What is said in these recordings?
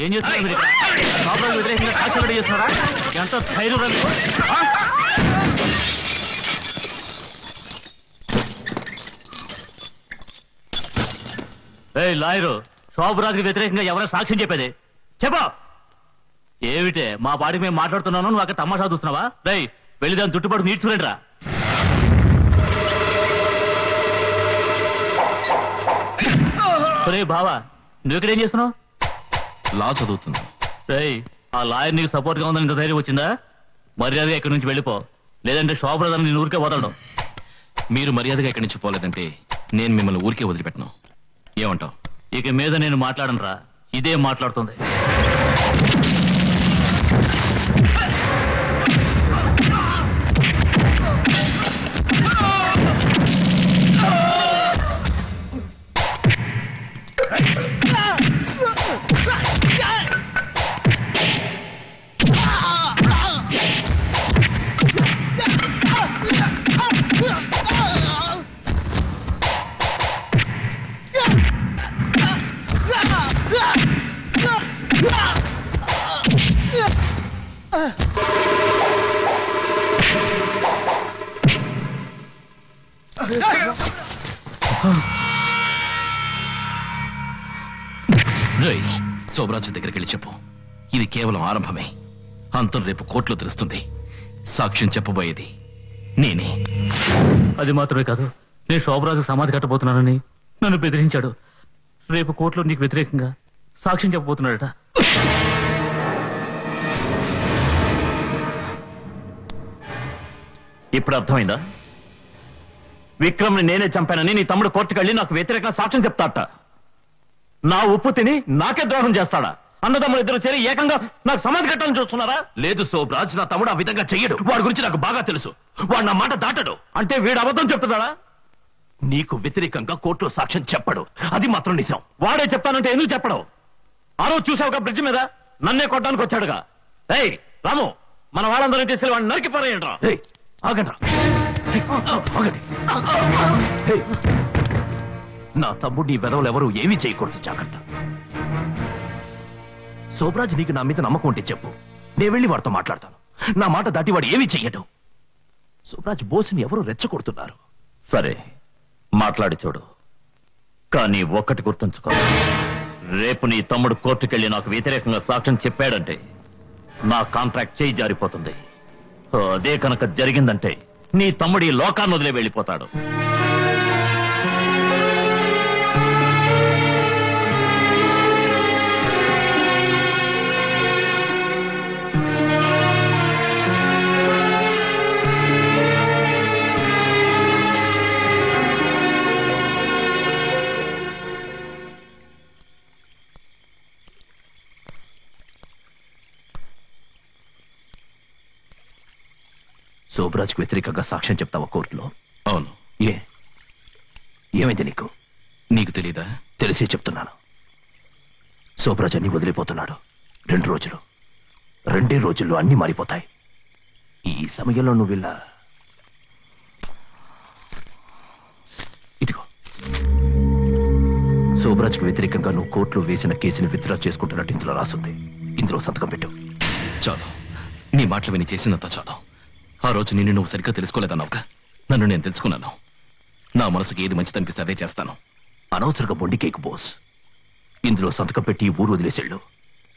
ఏం చేస్తున్నారు వ్యతిరేకంగా సాక్ష్యం చేస్తున్నారా? ఎంత ధైర్యం లాయరు శోభరాజుకి వ్యతిరేకంగా ఎవరైనా సాక్ష్యం చెప్పేది చెప్పా. ఏమిటే మా బాడీ మేము మాట్లాడుతున్నాను, నువ్వు అక్కడ తమాషా చూస్తున్నావా? వెళ్ళి దాని చుట్టుపక్కల నీడ్చుకుని రా. బావా నువ్వు ఇక్కడేం చేస్తున్నావు? లా చదువుతున్నా. ఆ లాయర్ నీకు సపోర్ట్ గా ఉందని ఇంత ధైర్యం వచ్చిందా? మర్యాదగా ఇక్కడి నుంచి వెళ్ళిపో, లేదంటే శోభరాజు నేను ఊరికే వదలడం. మీరు మర్యాదగా ఇక్కడి నుంచి పోలేదంటే నేను మిమ్మల్ని ఊరికే వదిలిపెట్టను. ఏమంటావు? ఇక మీద నేను మాట్లాడను రా, ఇదే మాట్లాడుతుంది. శోభరాజు దగ్గరికి వెళ్ళి చెప్పు, ఇది కేవలం ఆరంభమే. అంతం రేపు కోర్టులో తెలుస్తుంది. సాక్ష్యం చెప్పబోయేది నేనే. అది మాత్రమే కాదు, నేను శోభరాజు సమాధి కట్టబోతున్నానని నన్ను బెదిరించాడు. రేపు కోర్టులో నీకు వ్యతిరేకంగా సాక్ష్యం చెప్పబోతున్నాడట. ఇప్పుడు అర్థమైందా? విక్రమ్ని నేనే చంపానని నీ తమ్ముడు కోర్టుకెళ్ళి నాకు వ్యతిరేకంగా సాక్ష్యం చెప్తాడట. నా ఉప్పు తిని నాకే ద్రోహం చేస్తాడా? అన్నదమ్ములు ఇద్దరు చేరి ఏకంగా నాకు సమాధి కట్టాలని చూస్తున్నారా? లేదు శోభరాజ్, నా తమ్ముడు ఆ విధంగా చెయ్యడు. వాడి గురించి నాకు బాగా తెలుసు. వాడు నా మాట దాటడు. అంటే వీడు అబద్ధం చెప్తున్నాడా? నీకు వ్యతిరేకంగా కోర్టులో సాక్ష్యం చెప్పడు, అది మాత్రం నిజం. వాడే చెప్తానంటే ఎందుకు చెప్పడు? ఆ రోజు చూసావుగా బ్రిడ్జ్ మీద నన్నే కొట్టడానికి వచ్చాడుగా. రాము, మన వాళ్ళందరినీ తీసుకెళ్ళి వాడిని నరికి పారేయండి రా. ఆగండి. నా తమ్ముడిని వెదవులు ఎవరు ఏమీ చేయకూడదు, జాగ్రత్త. శోభరాజ్, నీకు నా మీద నమ్మకం ఉంటే చెప్పు, నేను వెళ్ళి వాడితో మాట్లాడతాను. నా మాట దాటి వాడు ఏమీ చెయ్యడు. శోభరాజ్ బోస్ని ఎవరు రెచ్చగొడుతున్నారు. సరే, మాట్లాడి చూడు. కానీ ఒక్కటి గుర్తుంచుకో, రేపు నీ తమ్ముడు కోర్టుకెళ్ళి నాకు వ్యతిరేకంగా సాక్ష్యం చెప్పాడంటే నా కాంట్రాక్ట్ చేయి జారిపోతుంది. అదే కనుక జరిగిందంటే నీ తమ్ముడు ఈ లోకాన్ని వదిలే వెళ్ళిపోతాడు. శోభరాజ్కి వ్యతిరేకంగా సాక్ష్యం చెప్తావా కోర్టులో? అవును. ఏమైంది నీకు? నీకు తెలీదా? తెలిసే చెప్తున్నాను. శోభరాజ్ అన్ని వదిలిపోతున్నాడు. 2 రోజులు, 2 రోజుల్లో అన్ని మారిపోతాయి. ఈ సమయంలో నువ్వు ఇలా ఇదిగో, శోభరాజ్కి వ్యతిరేకంగా నువ్వు కోర్టులో వేసిన కేసుని విత్డ్రా చేసుకుంటున్నట్టు ఇందులో రాసుంది. ఇందులో సంతకం పెట్టు. చాలు, నీ మాటలు విని చేసినంత చాలు. ఆ రోజు నిన్ను నువ్వు సరిగ్గా తెలుసుకోలేదన్నావుగా, నన్ను నేను తెలుసుకున్నాను. నా మనసుకి ఏది మంచిది అనిపిస్తే అదే చేస్తాను. అనవసరంగా బొండి కేక్ బోస్. ఇందులో సంతకం పెట్టి ఊరు వదిలేసేళ్ళు.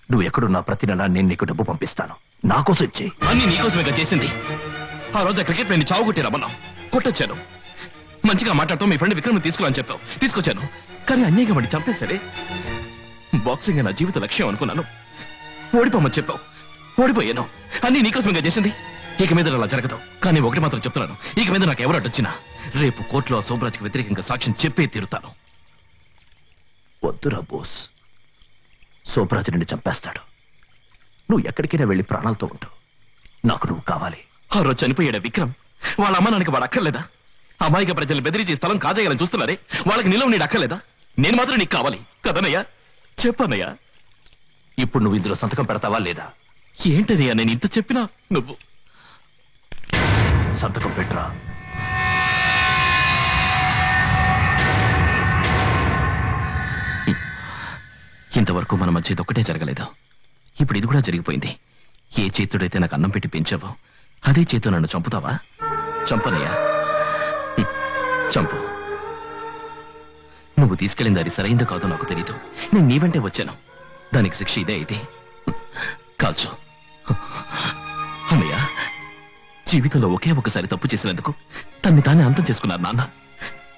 నువ్వు ఎక్కడున్నా ప్రతి నెల నేను నీకు డబ్బు పంపిస్తాను. నా కోసం ఇచ్చేయి. అన్ని నీకోసమేగా చేసింది. ఆ రోజు క్రికెట్ నేను చావు కొట్టి రమ్మన్నావు, కొట్టొచ్చాను. మంచిగా మాట్లాడుతూ మీ ఫ్రెండ్ విక్రమ్ తీసుకురా అని చెప్పావు, తీసుకొచ్చాను. కానీ అన్యాయంగా వాడిని చంపేసరే. బాక్సింగ్ నా జీవిత లక్ష్యం అనుకున్నాను. ఓడిపోమని చెప్పావు, ఓడిపోయాను. అన్ని నీకోసమేగా చేసింది. ఇక మీద అలా జరగదు. కానీ ఒకటి మాత్రం చెప్తున్నాను, ఇక మీద నాకు ఎవరు అడ్డొచ్చినా రేపు కోర్టులో శోభరాజ్కి వ్యతిరేకంగా సాక్ష్యం చెప్పే తీరుతాను. వద్దురా బోస్, శోభరాజ్ నిన్ను చంపేస్తాడు. నువ్వు ఎక్కడికైనా వెళ్ళి ప్రాణాలతో ఉంటావు. నాకు నువ్వు కావాలి. ఆ రోజు చనిపోయాడా విక్రమ్? వాళ్ళ అమ్మ నాన్నకి వాడు అక్కర్లేదా? అమాయక ప్రజల్ని బెదిరించి స్థలం కాజేయాలని చూస్తున్నారే, వాళ్ళకి నిలవ నీడు అక్కర్లేదా? నేను మాత్రం నీకు కావాలి కదనయ్యా? చెప్పన్నయ్యా. ఇప్పుడు నువ్వు ఇందులో సంతకం పెడతావా లేదా? ఏంటనయ్యా నేను ఇంత చెప్పినా నువ్వు సంతకం పెట్టరా. ఇంతవరకు మన మధ్య ఇదొక్కటే జరగలేదు. ఇప్పుడు ఇది కూడా జరిగిపోయింది. ఏ చేతుడైతే నాకు అన్నం పెట్టి పెంచావో అదే చేతు నన్ను చంపుతావా? చంపనయ్యా, చంపు. నువ్వు తీసుకెళ్ళింది అది సరైందో కాదో నాకు తెలీదు. నేను నీ వెంటే వచ్చాను. దానికి శిక్ష ఇదే అయితే కాల్చు. అన్నయ్య, జీవితంలో ఒకే ఒకసారి తప్పు చేసినందుకు తన్ని తానే అంతం చేసుకున్నారు నాన్న.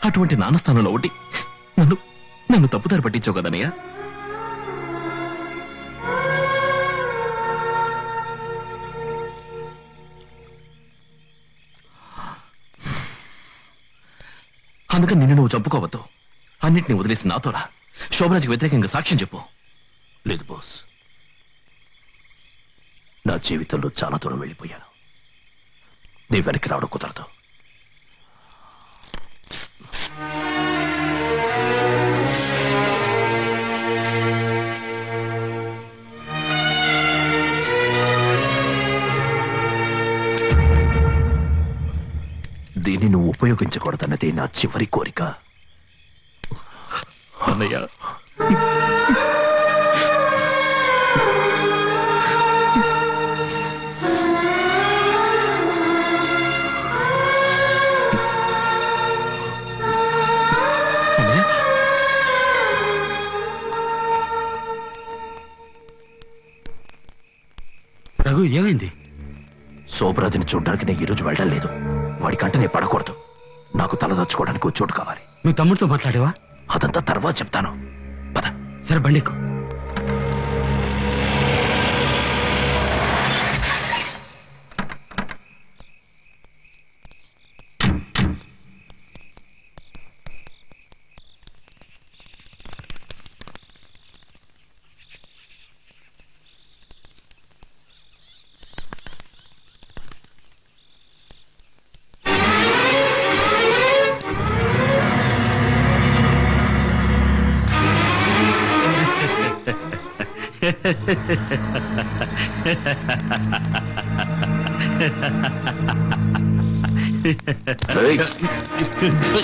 అటువంటి నాన్న స్థానంలో ఉండి నన్ను తప్పుదారి పట్టించావు కదన్నయ్య. అందుకని నిన్ను నువ్వు చంపుకోవద్దు. అన్నిటిని వదిలేసి నాతోరా. శోభరాజ్కి వ్యతిరేకంగా సాక్ష్యం చెప్పు. లేదు బాస్, నా జీవితంలో చాలా దూరం వెళ్ళిపోయాను. నీ వెనక్కి రావడం కుదరదు. దీన్ని నువ్వు ఉపయోగించకూడదన్నది నా చివరి కోరిక. అన్నయ్య, రఘు, ఏమైంది? శోభరాజుని చూడ్డానికి నేను ఈరోజు వెళ్ళడం లేదు. వాడి కంట నేను పడకూడదు. నాకు తలదచ్చుకోవడానికి ఒక చోటు కావాలి. నువ్వు తమ్ముడితో మాట్లాడేవా? అదంతా తర్వాత చెప్తాను. పద. సరే, బండికు.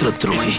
శత్రువుని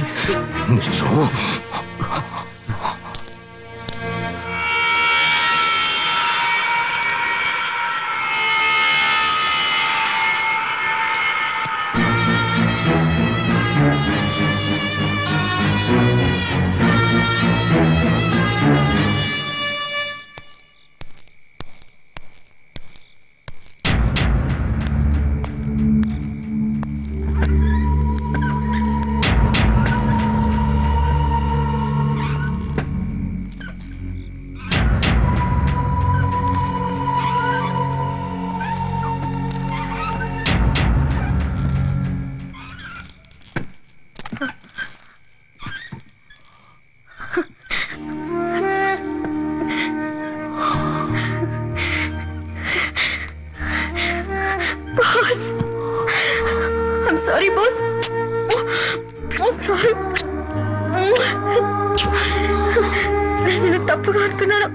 sorry, boss. I'm sorry. నేను తప్పుగా అనుకున్నాను.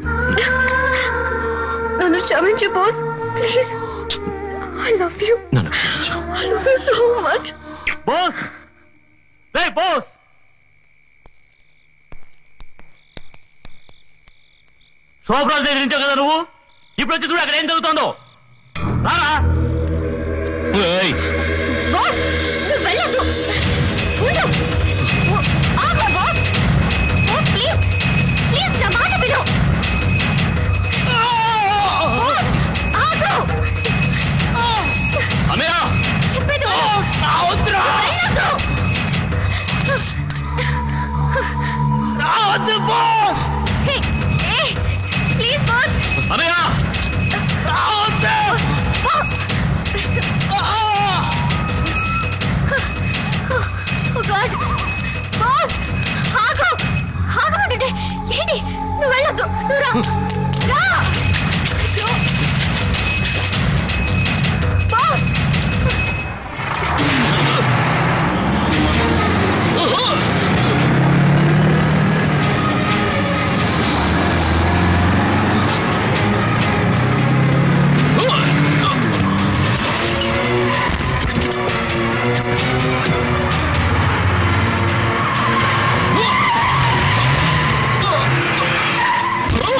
నన్ను క్షమించు boss, please. I love you. నన్ను క్షమించు. I love you so much. Boss, ray boss. Shobha Raju దగ్గర నుంచో కదా నువ్వు. ఇప్పుడు వచ్చి చూడు అక్కడ ఏం జరుగుతుందో. రారా. బాస్, నువ్వు వెళ్ళొద్దు. ఉండు. ఆగు బాస్. బాస్, ప్లీజ్ ప్లీజ్ నా మాట విను. బాస్, ఆగు. అన్నయ్య, చెప్పేది వెళ్ళొద్దు. రావద్దు boss. Hey, hey, please boss. అన్నయ్య, రావద్దు. Oh God! బాస్, ఆగు. ఆగమంటుంటే ఏంటి? నువ్వు వెళ్ళొద్దు. నువ్వు రా. రా. అయ్యో. బాస్. Oh!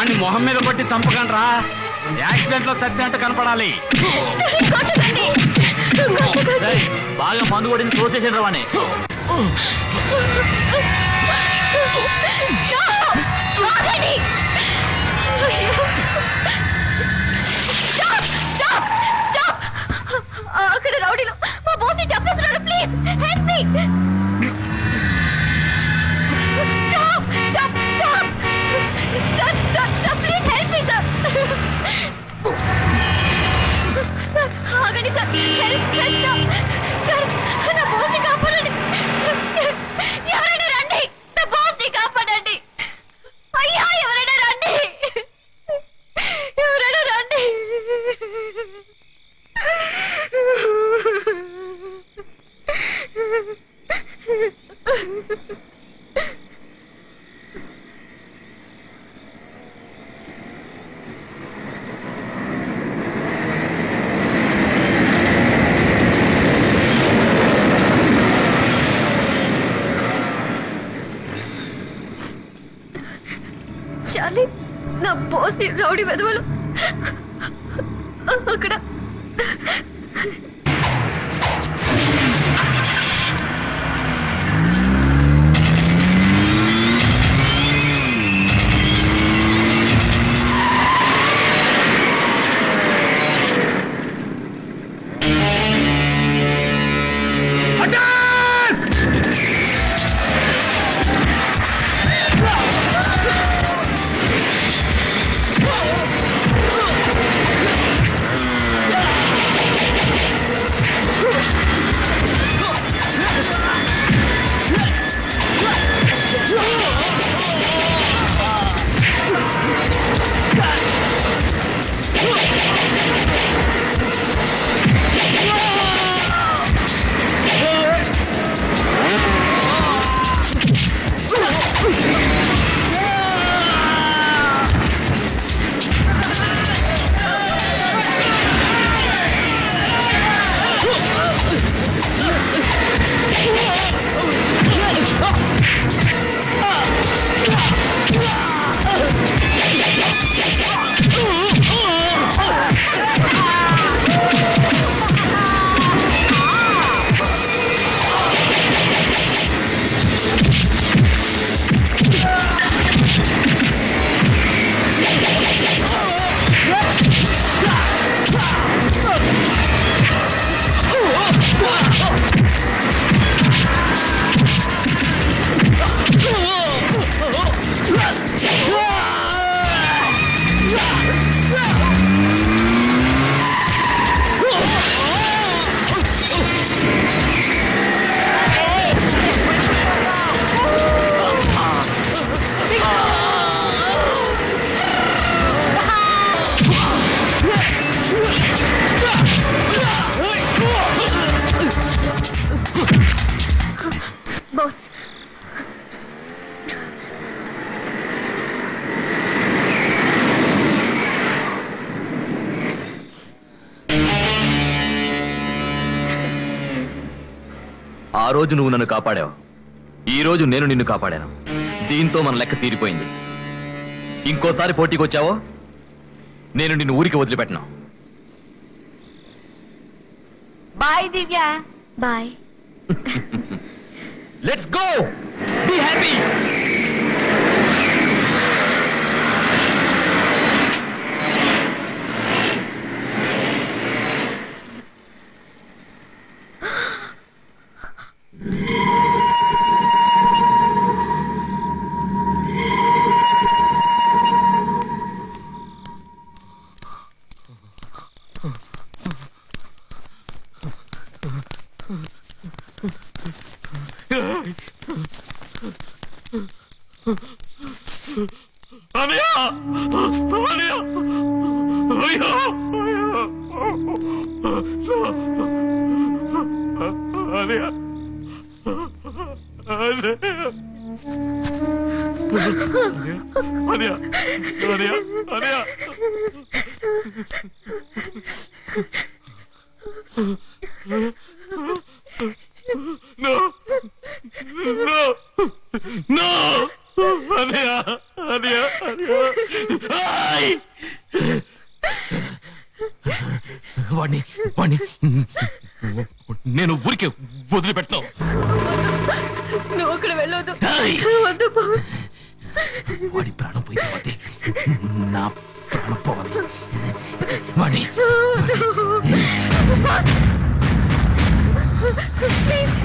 వాడిని మొహం మీద కొట్టి చంపకండ్రా. యాక్సిడెంట్ లో చచ్చినట్టు కనపడాలి. ఏయ్, బాగా మందు కొట్టింది తోసేసాడు వాణ్ణి. అక్కడ రౌడీలు మా బాస్ చెప్పేస్తున్నారు. Please help me. Stop stop stop. Sir sir sir please help me sir. Sir ఆగండి సార్. Help help sir. నా బాస్ కాపాడండి. ఎవరైనా రండి. నా బాస్ కాపాడండి. అయ్యా ఎవరైనా రండి. ఎవరైనా రండి. చార్లీ, నా బాస్ ని రౌడీ వెధవలు అక్కడ. బాస్, ఆ రోజు నువ్వు నన్ను కాపాడావు, ఈ రోజు నేను నిన్ను కాపాడాను. దీంతో మన లెక్క తీరిపోయింది. ఇంకోసారి పోటీకి వచ్చావో నేను నిన్ను ఊరికి వదిలిపెట్టను. Bye Divya. Bye. Let's go, be happy. వాణ్ణి వాణ్ణి నేను ఊరికే వదిలిపెట్టను. నువ్వు అక్కడ వెళ్ళొద్దు. ఏయ్! వద్దు బాస్. వాడి ప్రాణం పోయిపోతే నా ప్రాణం పోవాలి. వాణ్ణి Please.